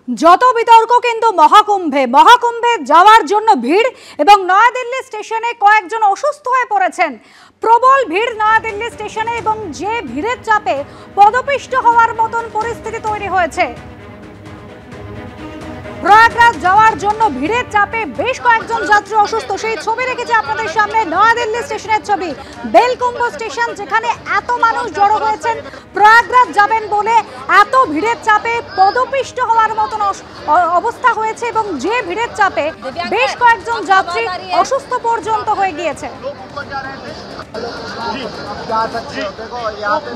যত বিতর্ক কিন্তু মহাকুম্ভে যাওয়ার জন্য ভিড় এবং নয়াদিল্লি স্টেশনে কয়েকজন অসুস্থ হয়ে পড়েছেন। প্রবল ভিড় নয়াদিল্লি স্টেশনে এবং যে ভিড়ের চাপে পদপিষ্ট হওয়ার মতন পরিস্থিতি তৈরি হয়েছে। প্রয়াগরাজ যাওয়ার জন্য ভিড়ের চাপে বেশ কয়েকজন যাত্রী অসুস্থ, সেই ছবি রেখেছে আপনাদের সামনে নয়াদিল্লি স্টেশনের ছবি। বেলকুম্ভ স্টেশন, যেখানে এত মানুষ জড়ো হয়েছেন প্রয়াগরাজ যাবেন বলে, এত ভিড়ের চাপে পদপিষ্ট হওয়ার মতন অবস্থা হয়েছে এবং যে ভিড়ের চাপে বেশ কয়েকজন যাত্রী অসুস্থ পর্যন্ত হয়ে গিয়েছে।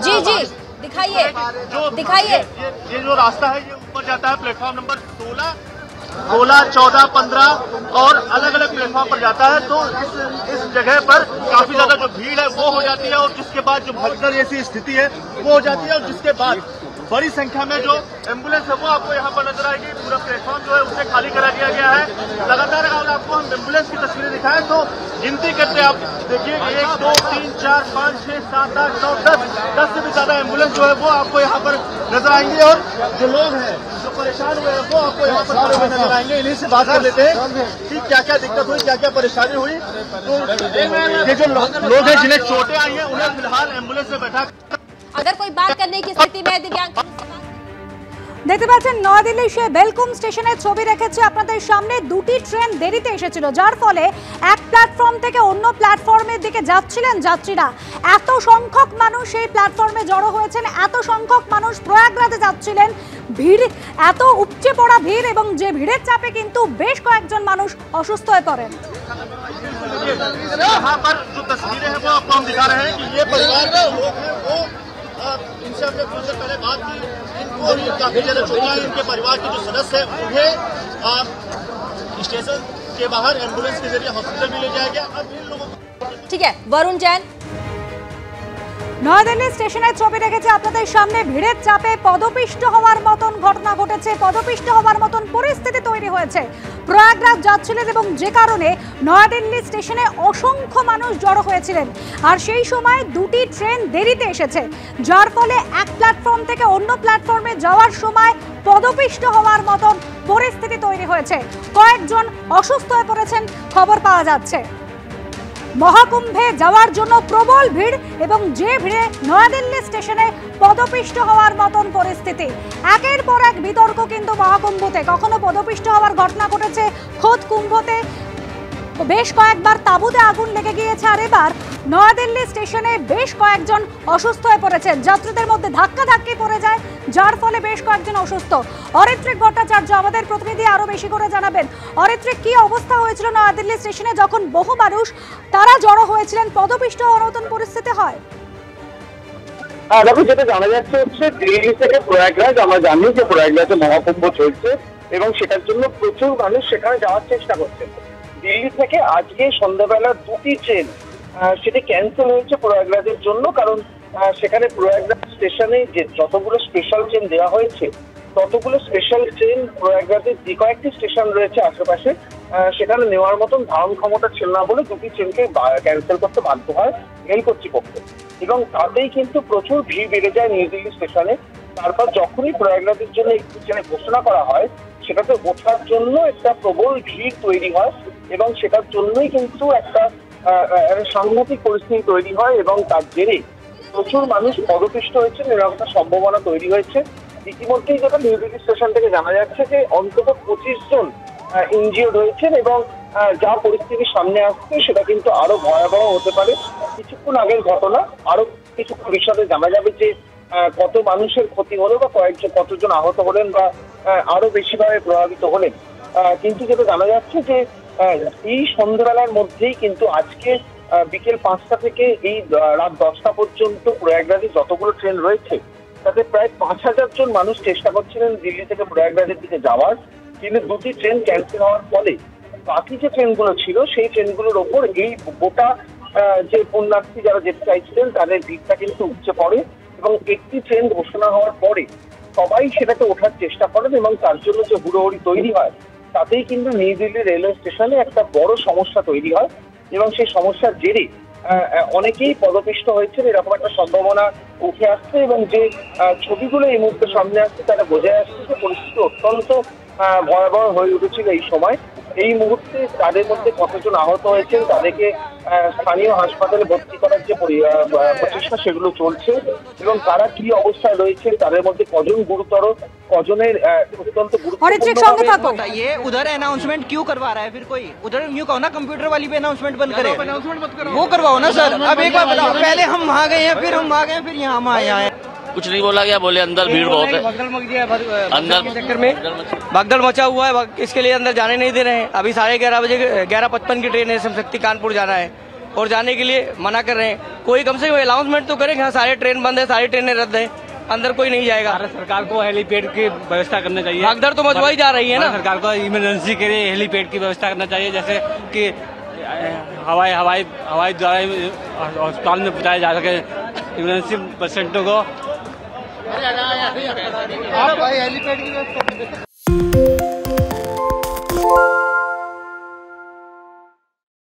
जी जी दिखाइए दिखाइए। ये जो रास्ता है ये ऊपर जाता है प्लेटफॉर्म नंबर 16, 14, 15 और अलग अलग प्लेटफॉर्म पर जाता है। तो इस जगह पर काफी ज्यादा जो भीड़ है वो हो जाती है और जिसके बाद जो भगदड़ जैसी स्थिति है वो हो जाती है और जिसके बाद बड़ी संख्या में जो एम्बुलेंस है वो आपको यहाँ पर नजर आएगी। पूरा प्लेटफॉर्म जो है उसे खाली करा दिया गया है। लगातार अगर आपको हम एम्बुलेंस की तस्वीरें दिखाएं तो गिनती करते आप देखिए 1, 2, 3, 4, 5, 6, 7, 8, 9, 10 से भी ज्यादा एम्बुलेंस जो है वो आपको यहाँ पर नजर आएंगे और जो लोग हैं जो परेशान हुए हैं वो आपको यहाँ पर खड़े हुए नजर आएंगे। इन्हीं से बात कर लेते हैं कि क्या क्या दिक्कत हुई, क्या क्या परेशानी हुई। तो ये जो लोग हैं जिन्हें चोटें आई हैं उन्हें फिलहाल एम्बुलेंस में बैठा। अगर कोई बात करने की स्थिति में दिव्यांग দেখতে পাচ্ছেন নয়াদিল্লির সেই বেলকুম স্টেশনের ছবি রেখেছে আপনাদের সামনে। দুটি ট্রেন দেরিতে এসেছিল, যার ফলে এক প্ল্যাটফর্ম থেকে অন্য প্ল্যাটফর্মের দিকে যাচ্ছিলেন যাত্রীরা। এত সংখ্যক মানুষ সেই প্ল্যাটফর্মে জড়ো হয়েছেন, এত সংখ্যক মানুষ প্রয়াগরাজে যাচ্ছিলেন। ভিড় এত উপচে পড়া ভিড় এবং যে ভিড়ের চাপে কিন্তু বেশ কয়েকজন মানুষ অসুস্থ হয়ে পড়েন। यहाँ पर जो तस्वीरें हैं वो आपको हम दिखा रहे हैं कि ये परिवार के लोग हैं वो इनसे हमने कुछ देर पहले बात की। इनको काफी ज्यादा चोटें हैं। इनके परिवार के जो सदस्य हैं उन्हें स्टेशन के बाहर एम्बुलेंस के जरिए हॉस्पिटल भी ले जाया गया। अब इन लोगों ठीक है। वरुण जैन নয়াদিল্লি স্টেশনের ছবি রেখেছে আপনাদের সামনে। ভিড়ের চাপে পদপিষ্ট হওয়ার মতন ঘটনা ঘটেছে, পদপিষ্ট হওয়ার মতন পরিস্থিতি তৈরি হয়েছে। প্রয়াগরাজ যাচ্ছিলেন এবং যে কারণে নয়াদিল্লি স্টেশনে অসংখ্য মানুষ জড়ো হয়েছিলেন। আর সেই সময় দুটি ট্রেন দেরিতে এসেছে, যার ফলে এক প্ল্যাটফর্ম থেকে অন্য প্ল্যাটফর্মে যাওয়ার সময় পদপিষ্ট হওয়ার মতন পরিস্থিতি তৈরি হয়েছে। কয়েকজন অসুস্থ হয়ে পড়েছেন খবর পাওয়া যাচ্ছে। মহাকুম্ভে যাওয়ার জন্য প্রবল ভিড় এবং যে ভিড়ে নয়াদিল্লি স্টেশনে পদপিষ্ট হওয়ার মতন পরিস্থিতি। একের পর এক বিতর্ক কিন্তু মহাকুম্ভতে। কখনো পদপিষ্ট হওয়ার ঘটনা ঘটেছে খোদ কুম্ভতে, বেশ কয়েকবার তাঁবুতে আগুন লেগে গিয়েছে। আর এবার নয়াদিল্লি স্টেশনে বেশ কয়েকজন অসুস্থ হয়ে পড়েছেন, যাত্রীদের মধ্যে ধাক্কাধাক্কি পড়ে যায়, যার ফলে বেশ কয়েকজন অসুস্থ। অরিত্রিক ভট্টাচার্য আমাদের প্রতিনিধি আরো বেশি করে জানাবেন। অরিত্রিক, কি অবস্থা হয়েছিল নয়াদিল্লি স্টেশনে যখন বহু মানুষ তারা জড়ো হয়েছিলেন, পদপিষ্ট হওয়ার মতন পরিস্থিতি হয়? দেখো, যেটা জানা যাচ্ছে হচ্ছে দিল্লি থেকে প্রয়াগরাজ, আমরা জানি যে প্রয়াগরাজে মহাকুম্ভ চলছে এবং সেটার জন্য প্রচুর মানুষ সেখানে যাওয়ার চেষ্টা করছেন। দিল্লি থেকে আজকে সন্ধ্যাবেলা দুটি ট্রেন সেটি ক্যান্সেল হয়েছে প্রয়াগরাজের জন্য, কারণ সেখানে প্রয়াগরাজ স্টেশনে যে যতগুলো স্পেশাল ট্রেন দেওয়া হয়েছে ততগুলো স্পেশাল ট্রেন প্রয়াগরাজের যে কয়েকটি স্টেশন রয়েছে আশেপাশে সেখানে নেওয়ার মতন ধারণ ক্ষমতা ছিল না বলে দুটি ট্রেনকে ক্যান্সেল করতে বাধ্য হয় রেল কর্তৃপক্ষ। এবং তাতেই কিন্তু প্রচুর ভিড় বেড়ে যায় নিউ দিল্লি স্টেশনে। তারপর যখনই প্রয়াগরাজের জন্য একটি ট্রেনে ঘোষণা করা হয় সেটাতে ওঠার জন্য একটা প্রবল ভিড় তৈরি হয় এবং সেটার জন্যই কিন্তু একটা সাংঘাতিক পরিস্থিতি তৈরি হয় এবং তার জেরে প্রচুর মানুষ পদপিষ্ট হয়েছে, এরকম একটা সম্ভাবনা তৈরি হয়েছে। ইতিমধ্যেই যেটা নিউ দিল্লি স্টেশন থেকে জানা যাচ্ছে যে অন্তত 25 জন ইনজিওর্ড হয়েছেন এবং যা পরিস্থিতি সামনে আসছে সেটা কিন্তু আরো ভয়াবহ হতে পারে। কিছুক্ষণ আগের ঘটনা, আরো কিছুক্ষণ বিশদে জানা যাবে যে কত মানুষের ক্ষতি হলো বা কতজন আহত হলেন বা আরো বেশিভাবে প্রভাবিত হলেন। কিন্তু যেটা জানা যাচ্ছে যে এই সন্ধ্যাবেলার মধ্যেই কিন্তু আজকে বিকেল 5টা থেকে এই রাত 10টা পর্যন্ত প্রয়াগরাজে যতগুলো ট্রেন রয়েছে তাতে প্রায় 5000 জন মানুষ চেষ্টা করছিলেন দিল্লি থেকে প্রয়াগরাজের দিকে যাওয়ার। কিন্তু দুটি ট্রেন ক্যান্সেল হওয়ার ফলে বাকি যে ট্রেনগুলো ছিল সেই ট্রেনগুলোর ওপর এই গোটা যে পুণ্যার্থী যারা যেতে চাইছিলেন তাদের ভিড়টা কিন্তু উপচে পড়ে এবং একটি ট্রেন ঘোষণা হওয়ার পরে সবাই সেটাতে ওঠার চেষ্টা করেন এবং তার জন্য যে হুড়োহুড়ি তৈরি হয় তাতেই কিন্তু নিউ দিল্লি রেলওয়ে স্টেশনে একটা বড় সমস্যা তৈরি হয় এবং সেই সমস্যার জেরে অনেকেই পদপিষ্ট হয়েছেন, এরকম একটা সম্ভাবনা উঠে আসছে। এবং যে ছবিগুলো এই মুহূর্তে সামনে আসছে তারা বোঝা যাচ্ছে যে পরিস্থিতি অত্যন্ত ভয়াবহ হয়ে উঠেছিল এই সময়। এই মুহূর্তে তাদের মধ্যে কতজন আহত হয়েছেন, তাদেরকে স্থানীয় হাসপাতালে ভর্তি করার যে প্রচেষ্টা সেগুলো চলছে, এবং তারা কি অবস্থায় রয়েছে, তাদের মধ্যে কজন গুরুতর, কজনের অত্যন্ত অরিত্রিক সঙ্গে থাকো। ये उधर अनाउंसमेंट क्यों करवा रहा है फिर कोई? उधर यूं कहो ना, कंप्यूटर वाली भी अनाउंसमेंट बंद करे, वो करवाओ ना सर। अब एक बार बताओ, पहले हम वहाँ गए हैं, फिर हम वहाँ गए, फिर यहाँ हम आए हैं। कुछ नहीं बोला गया, बोले अंदर भीड़ बहुत है, अंदर के चक्कर में भगदड़ मचा हुआ है, इसके लिए अंदर जाने नहीं दे रहे हैं। अभी 11:30 बजे 11:55 की ट्रेन है, शक्ति कानपुर जाना है और जाने के लिए मना कर रहे हैं। कोई कम से कम अनाउंसमेंट तो करें, हाँ सारे ट्रेन बंद है, सारी ट्रेनें रद्द है, अंदर कोई नहीं जाएगा। सरकार को हेलीपैड की व्यवस्था करनी चाहिए। भगदड़ तो मचवाई जा रही है ना। सरकार को इमरजेंसी के लिए हेलीपैड की व्यवस्था करना चाहिए, जैसे कि हवाई द्वारा अस्पताल में पहुंचाया जा सके इमरजेंसी पेशेंटों को।